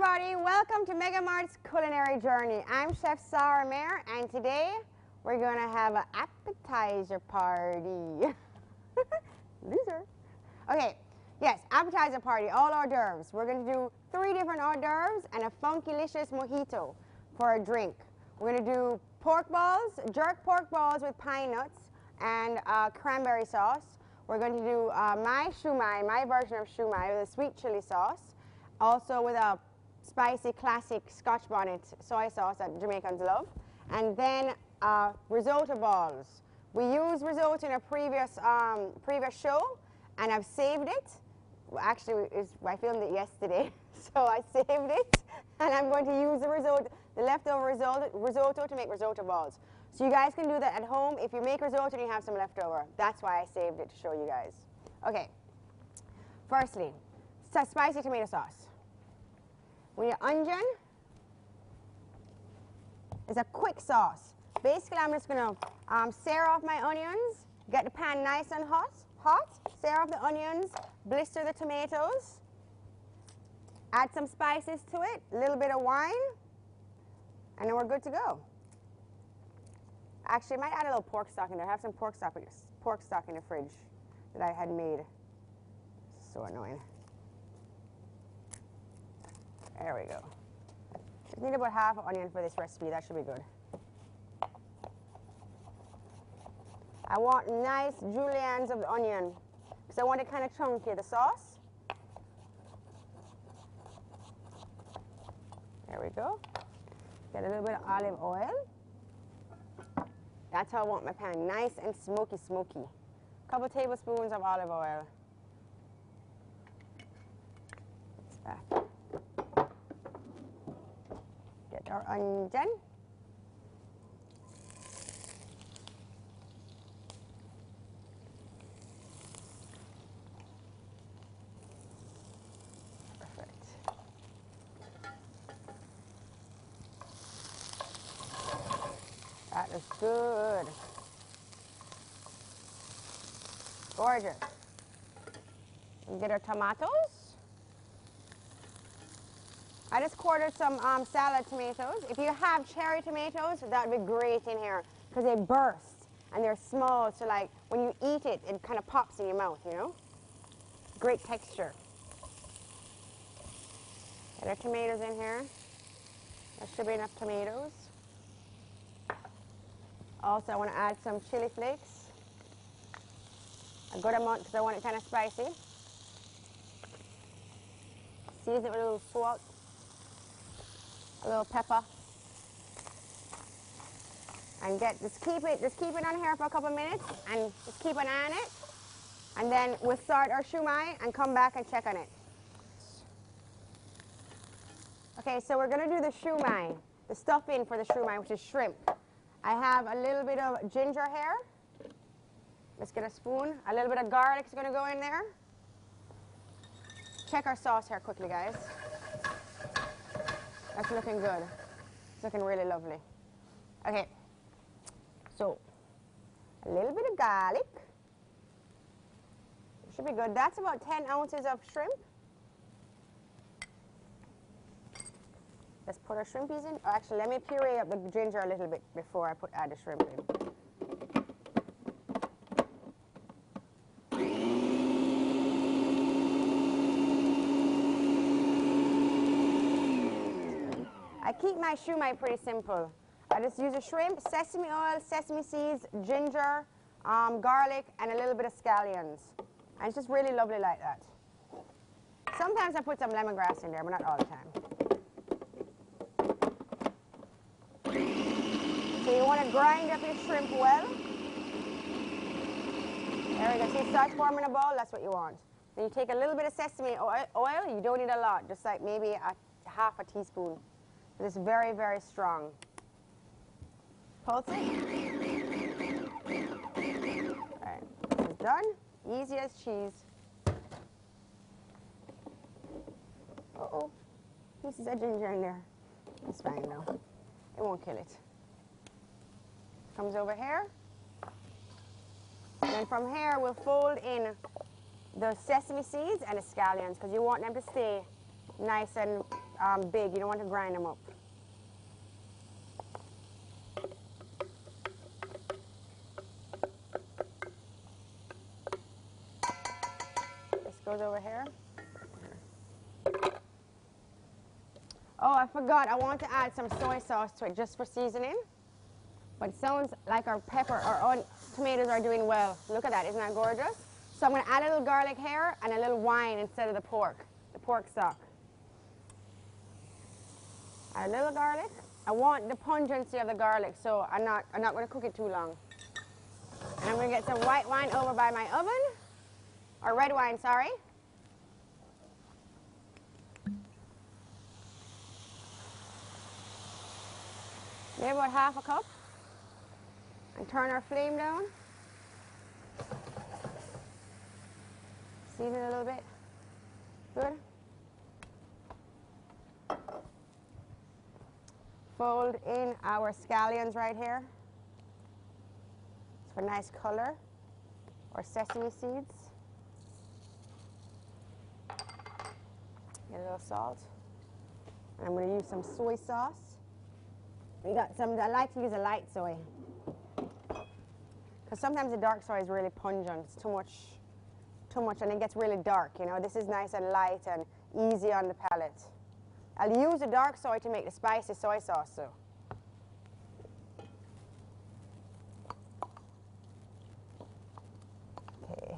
everybody, welcome to MegaMart's Culinary Journey. I'm Chef Sarah Mayer, and today we're going to have an appetizer party. Loser. Okay, yes, appetizer party, all hors d'oeuvres. We're going to do 3 different hors d'oeuvres and a funky-licious mojito for a drink. We're going to do pork balls, jerk pork balls with pine nuts and cranberry sauce. We're going to do my shumai, my version of shumai with a sweet chili sauce. Also with a spicy classic Scotch bonnet soy sauce that Jamaicans love. And then risotto balls. We used risotto in a previous show, and I've saved it. Actually, I filmed it yesterday, so I saved it. And I'm going to use the risotto, the leftover risotto to make risotto balls. So you guys can do that at home. If you make risotto and you have some leftover, that's why I saved it to show you guys. Okay, firstly, spicy tomato sauce. We need onion. It's a quick sauce. Basically, I'm just going to sear off my onions, get the pan nice and hot, sear off the onions, blister the tomatoes, add some spices to it, a little bit of wine, and then we're good to go. Actually, I might add a little pork stock in there. I have some pork stock in the fridge that I had made. So annoying. There we go. Just need about half an onion for this recipe. That should be good. I want nice juliennes of the onion because I want it kind of chunky, the sauce. There we go. Get a little bit of olive oil. That's how I want my pan, nice and smoky, smoky. A couple tablespoons of olive oil. That's that. Get our onion. Perfect. That is good. Gorgeous. We get our tomatoes. I just quartered some salad tomatoes. If you have cherry tomatoes, that would be great in here because they burst and they're small. So like when you eat it, it kind of pops in your mouth, you know? Great texture. Get our tomatoes in here. There should be enough tomatoes. Also, I want to add some chili flakes. A good amount because I want it kind of spicy. Season it with a little salt. A little pepper, and just keep it on here for a couple minutes, and just keep an eye on it, and then we'll start our shumai and come back and check on it. Okay, so we're going to do the shumai, the stuffing for the shumai, which is shrimp. I have a little bit of ginger here. Let's get a spoon. A little bit of garlic is going to go in there. Check our sauce here quickly, guys. That's looking good. It's looking really lovely. Okay, so a little bit of garlic. Should be good. That's about 10 ounces of shrimp. Let's put our shrimpies in. Oh, actually, let me puree up the ginger a little bit before I add the shrimp in. I keep my shumai pretty simple. I just use a shrimp, sesame oil, sesame seeds, ginger, garlic, and a little bit of scallions. And it's just really lovely like that. Sometimes I put some lemongrass in there, but not all the time. So you want to grind up your shrimp well. There we go. See, it starts forming a ball. That's what you want. Then you take a little bit of sesame oil. You don't need a lot, just like maybe half a teaspoon. It's very, very strong. Pulse it. All right, this is done. Easy as cheese. Uh-oh, pieces of ginger in there. It's fine though. It won't kill it. Comes over here. And then from here, we'll fold in the sesame seeds and the scallions because you want them to stay nice and big. You don't want to grind them up. This goes over here. Oh, I forgot. I want to add some soy sauce to it just for seasoning. But it sounds like our pepper, our tomatoes are doing well. Look at that. Isn't that gorgeous? So I'm going to add a little garlic here and a little wine instead of the pork stock. Add a little garlic. I want the pungency of the garlic, so I'm not going to cook it too long. And I'm going to get some white wine over by my oven, or red wine, sorry. Maybe about half a cup. And turn our flame down. Season it a little bit. Good. Fold in our scallions right here. It's for nice color. Or sesame seeds. Get a little salt. And I'm going to use some soy sauce. We got some, I like to use a light soy. Because sometimes the dark soy is really pungent. It's too much, and it gets really dark, you know. This is nice and light and easy on the palate. I'll use the dark soy to make the spicy soy sauce, so. Okay.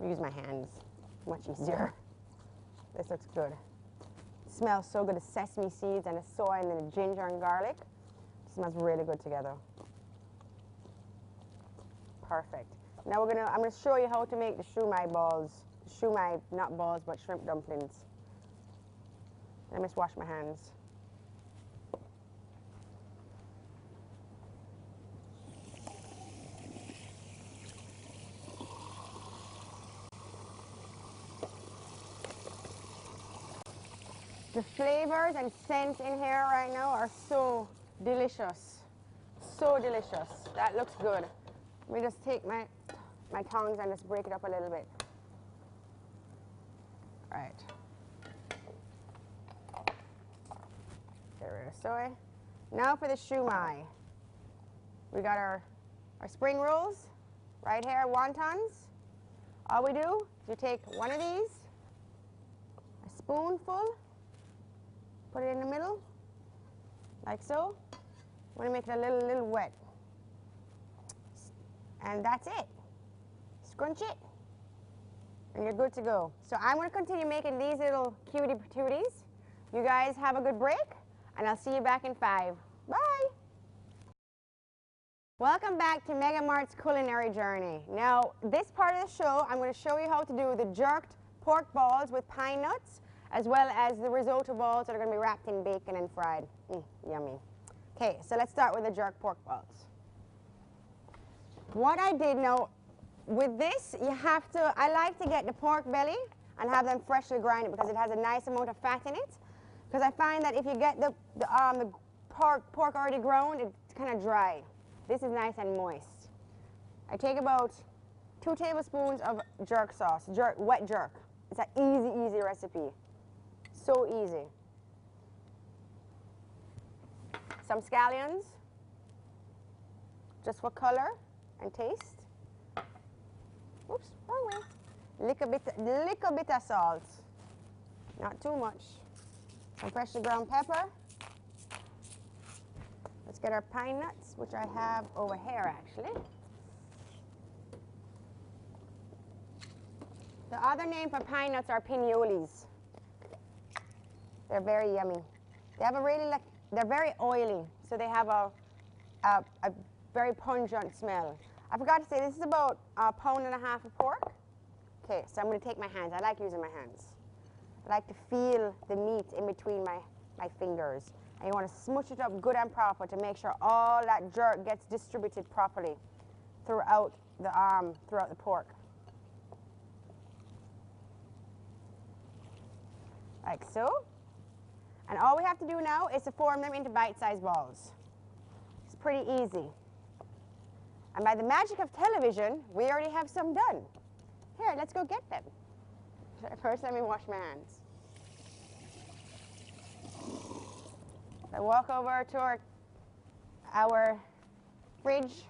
I'll use my hands. Much easier. This looks good. It smells so good. The sesame seeds and the soy and then the ginger and garlic. It smells really good together. Perfect. Now I'm gonna show you how to make the shumai balls. Shumai, not balls, but shrimp dumplings. Let me just wash my hands. The flavors and scents in here right now are so delicious. So delicious. That looks good. Let me just take my tongs and just break it up a little bit. All right. Get rid of soy. Now for the shumai. We got our spring rolls right here, wontons. All we do is you take one of these, a spoonful, put it in the middle, like so. I'm going to make it a little wet. And that's it. Scrunch it, and you're good to go. So I'm going to continue making these little cutie patooties. You guys have a good break, and I'll see you back in 5. Bye. Welcome back to MegaMart's culinary journey. Now, this part of the show, I'm going to show you how to do the jerked pork balls with pine nuts, as well as the risotto balls that are going to be wrapped in bacon and fried. Yummy. Okay, so let's start with the jerked pork balls. What I did now, with this, you have to, I like to get the pork belly and have them freshly grinded because it has a nice amount of fat in it. Because I find that if you get the pork already ground, it's kind of dry. This is nice and moist. I take about 2 tablespoons of jerk sauce, wet jerk. It's an easy recipe. So easy. Some scallions, just for color and taste. Oops, wrong way. Little bit of salt, not too much. Some freshly ground pepper. Let's get our pine nuts, which I have over here actually. The other name for pine nuts are pinoles. They're very yummy. They have a really, they're very oily, so they have a very pungent smell. I forgot to say, this is about 1.5 pounds of pork. Okay, so I'm going to take my hands. I like using my hands. I like to feel the meat in between my fingers. And you want to smoosh it up good and proper to make sure all that jerk gets distributed properly throughout the pork. Like so. And all we have to do now is to form them into bite-sized balls. It's pretty easy. And by the magic of television, we already have some done. Here, let's go get them. First, let me wash my hands. So walk over to our fridge.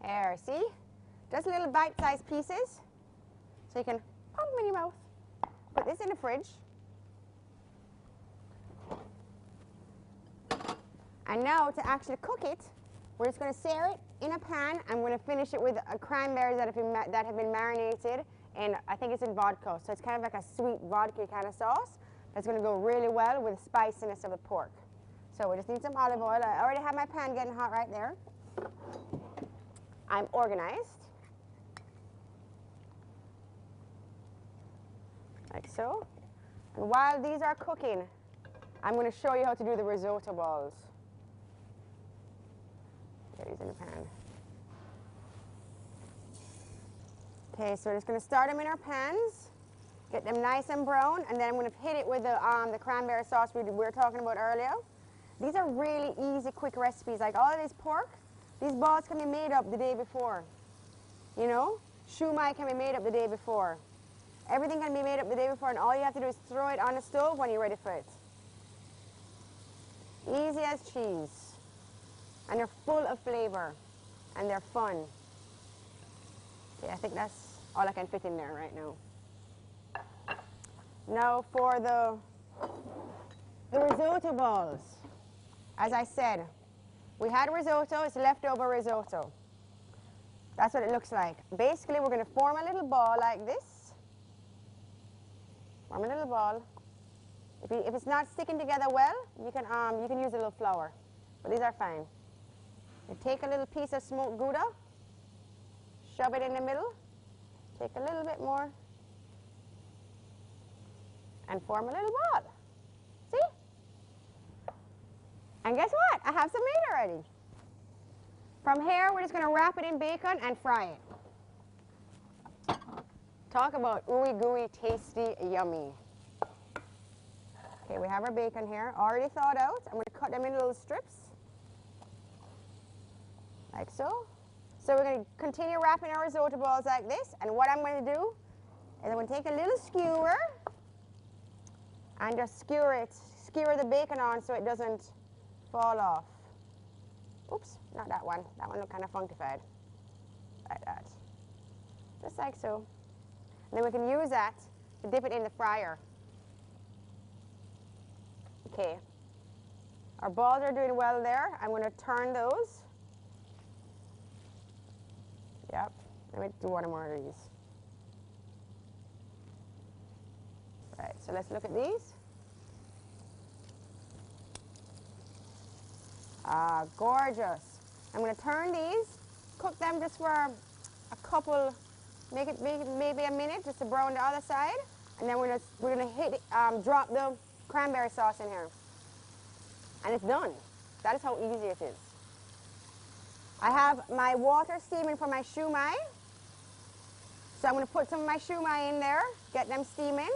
There, see? Just little bite-sized pieces. So you can pop them in your mouth. Put this in the fridge. And now to actually cook it, we're just going to sear it in a pan. I'm going to finish it with cranberries that have been marinated in, I think it's in vodka. So it's kind of like a sweet vodka kind of sauce. That's going to go really well with the spiciness of the pork. So we just need some olive oil. I already have my pan getting hot right there. I'm organized. Like so. And while these are cooking, I'm going to show you how to do the risotto balls. Get these in the pan. Okay, so we're just going to start them in our pans, get them nice and brown, and then I'm going to hit it with the cranberry sauce we were talking about earlier. These are really easy, quick recipes. Like all of this pork, these balls can be made up the day before. You know, shumai can be made up the day before. Everything can be made up the day before, and all you have to do is throw it on the stove when you're ready for it. Easy as cheese. And they're full of flavor, and they're fun. Okay, I think that's all I can fit in there right now. Now for the risotto balls. As I said, we had risotto, it's leftover risotto. That's what it looks like. Basically, we're going to form a little ball like this. Form a little ball. If it's not sticking together well, you can use a little flour, but these are fine. You take a little piece of smoked Gouda, shove it in the middle, take a little bit more, and form a little ball. See? And guess what? I have some meat already. From here, we're just going to wrap it in bacon and fry it. Talk about ooey gooey, tasty, yummy. Okay, we have our bacon here, already thawed out. I'm going to cut them in little strips, like so. So we're going to continue wrapping our risotto balls like this. And what I'm going to do is I'm going to take a little skewer and just skewer the bacon on so it doesn't fall off. Oops, not that one. That one looked kind of funkified. Like that. Just like so. And then we can use that to dip it in the fryer. Okay. Our balls are doing well there. I'm going to turn those. Yep. Let me do one more of these. Right, so let's look at these. Ah, gorgeous. I'm going to turn these, cook them just for a couple, make it maybe a minute just to brown the other side, and then we're going to drop the cranberry sauce in here. And it's done. That is how easy it is. I have my water steaming for my shumai. So I'm going to put some of my shumai in there, get them steaming.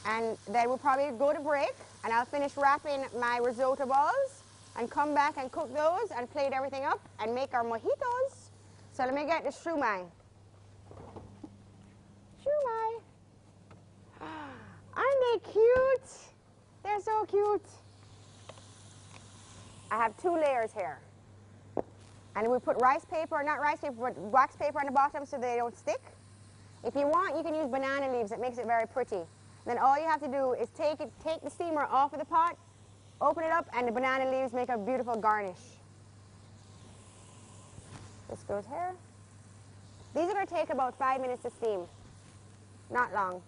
And then we'll probably go to break, and I'll finish wrapping my risotto balls and come back and cook those and plate everything up and make our mojitos. So let me get the shumai. Shumai. Aren't they cute? They're so cute. I have 2 layers here. And we put rice paper, not rice paper, but wax paper on the bottom so they don't stick. If you want, you can use banana leaves. It makes it very pretty. Then all you have to do is take the steamer off of the pot, open it up, and the banana leaves make a beautiful garnish. This goes here. These are going to take about 5 minutes to steam. Not long.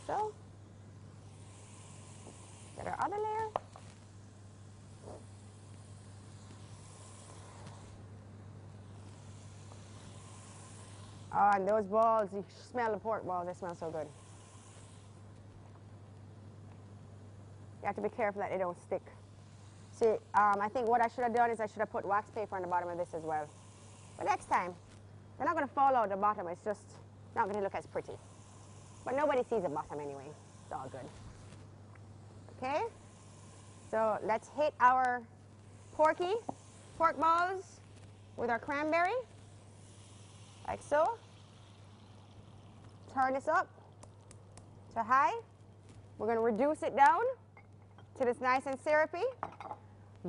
So, get our other layer. Oh, and those balls, you smell the pork balls, they smell so good. You have to be careful that they don't stick. See, I think what I should have done is I should have put wax paper on the bottom of this as well. But next time, they're not going to fall out the bottom, it's just not going to look as pretty. But nobody sees the bottom anyway. It's all good. Okay, so let's hit our pork balls with our cranberry, like so. Turn this up to high. We're going to reduce it down till it's nice and syrupy.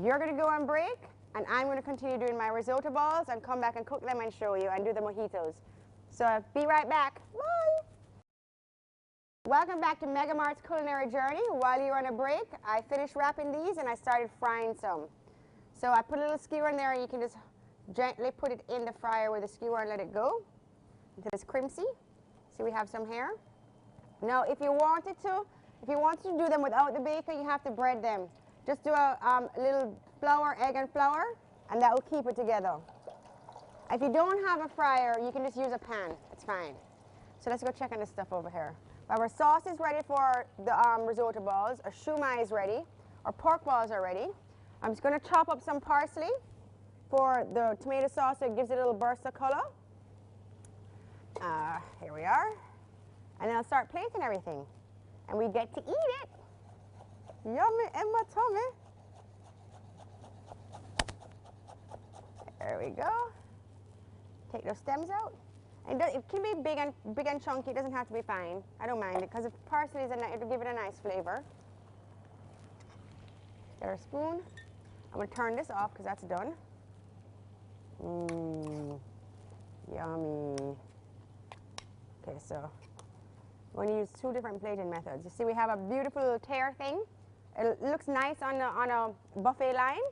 You're going to go on break, and I'm going to continue doing my risotto balls and come back and cook them and show you and do the mojitos. So be right back. Bye. Welcome back to MegaMart's Culinary Journey. While you're on a break, I finished wrapping these and I started frying some. So I put a little skewer in there, and you can just gently put it in the fryer with a skewer and let it go until it's crispy. See, we have some here. Now, if you wanted to do them without the bacon, you have to bread them. Just do a little flour, egg and flour, and that will keep it together. If you don't have a fryer, you can just use a pan. It's fine. So let's go check on this stuff over here. Our sauce is ready for the risotto balls. Our shumai is ready. Our pork balls are ready. I'm just going to chop up some parsley for the tomato sauce so it gives it a little burst of color. Here we are. And then I'll start plating everything. And we get to eat it. Yummy in my tummy. There we go. Take those stems out. And it can be big and chunky. It doesn't have to be fine. I don't mind it because parsley it'll give it a nice flavor. Get our spoon. I'm going to turn this off because that's done. Mmm, yummy. Okay, so we're going to use two different plating methods. You see, we have a beautiful little tear thing. It looks nice on a buffet line,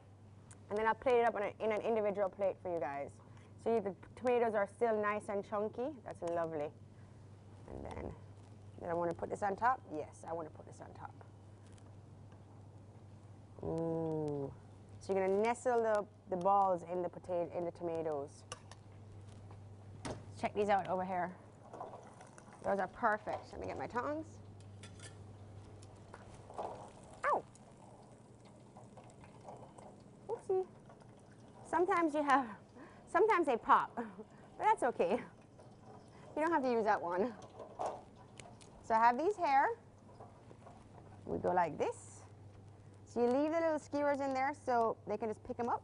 and then I'll plate it up in an individual plate for you guys. So the tomatoes are still nice and chunky. That's lovely. And then I want to put this on top. Yes, I want to put this on top. Ooh. So you're going to nestle the balls in the tomatoes. Check these out over here. Those are perfect. Let me get my tongs. Ow! Oopsie. Sometimes they pop, but that's okay. You don't have to use that one. So I have these here. We go like this. So you leave the little skewers in there so they can just pick them up.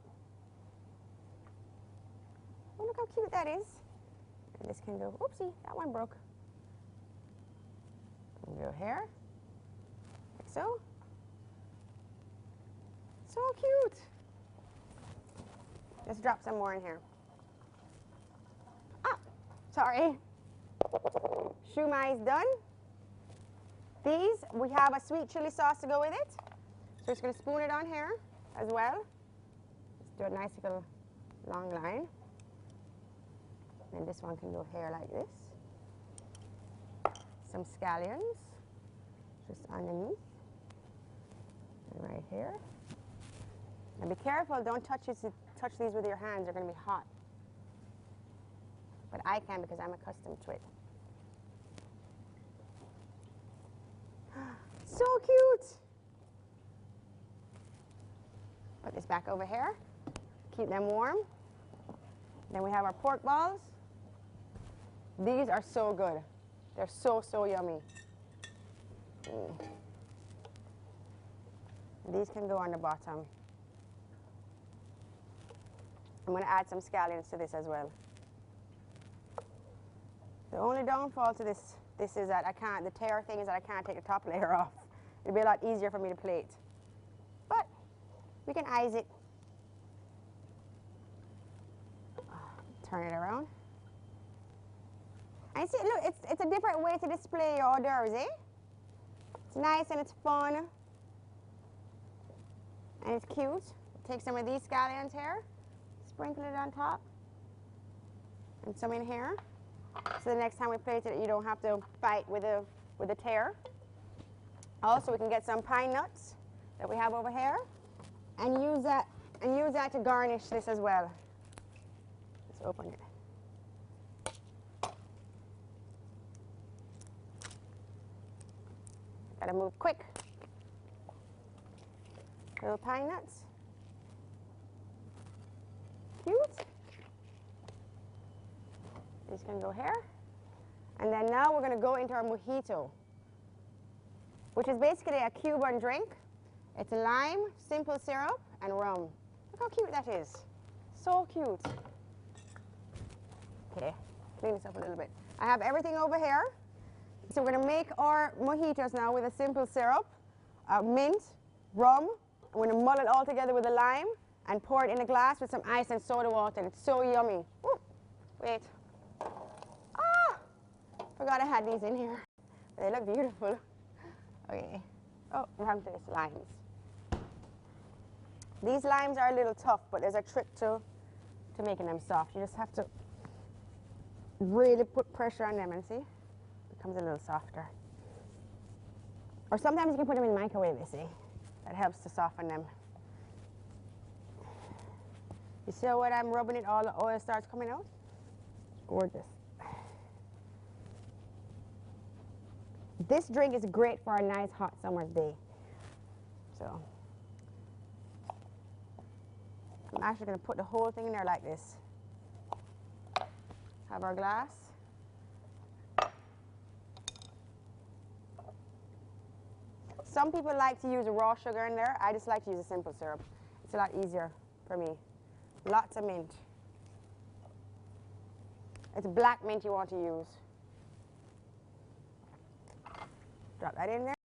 Oh, look how cute that is. And this can go, oopsie, that one broke. And go here, like so. So cute. Let's drop some more in here. Ah, sorry. Shumai is done. These, we have a sweet chili sauce to go with it. So we're just going to spoon it on here as well. Let's do a nice little long line. And this one can go here like this. Some scallions just underneath. And right here. And be careful, don't touch these with your hands, they're going to be hot. But I can because I'm accustomed to it. So cute! Put this back over here, keep them warm. Then we have our pork balls. These are so good. They're so, so yummy. These can go on the bottom. I'm going to add some scallions to this as well. The only downfall to this is that the tear thing is that I can't take the top layer off. It'd be a lot easier for me to plate. But we can ice it. Turn it around. I see, look, it's a different way to display your hors d'oeuvres, eh? It's nice and it's fun. And it's cute. Take some of these scallions here, sprinkle it on top, and some in here. So the next time we plate it, you don't have to fight with the tear. Also, we can get some pine nuts that we have over here, and use that to garnish this as well. Let's open it. Gotta move quick. Little pine nuts. Cute. These can go here. And then now we're going to go into our mojito. which is basically a Cuban drink. It's lime, simple syrup, and rum. Look how cute that is. So cute. Okay, clean this up a little bit. I have everything over here. So we're going to make our mojitos now with a simple syrup, mint, rum. We're going to mull it all together with the lime and pour it in a glass with some ice and soda water. It's so yummy. Woo. Wait. Ah! Forgot I had these in here. They look beautiful. Okay. Oh, we're having to use limes. These limes are a little tough, but there's a trick to making them soft. You just have to really put pressure on them and see, it becomes a little softer. Or sometimes you can put them in the microwave, you see. That helps to soften them. You see when I'm rubbing it, all the oil starts coming out? Gorgeous. This drink is great for a nice hot summer's day. So I'm actually going to put the whole thing in there like this. Have our glass. Some people like to use raw sugar in there. I just like to use a simple syrup. It's a lot easier for me. Lots of mint. It's black mint you want to use. Drop that in there.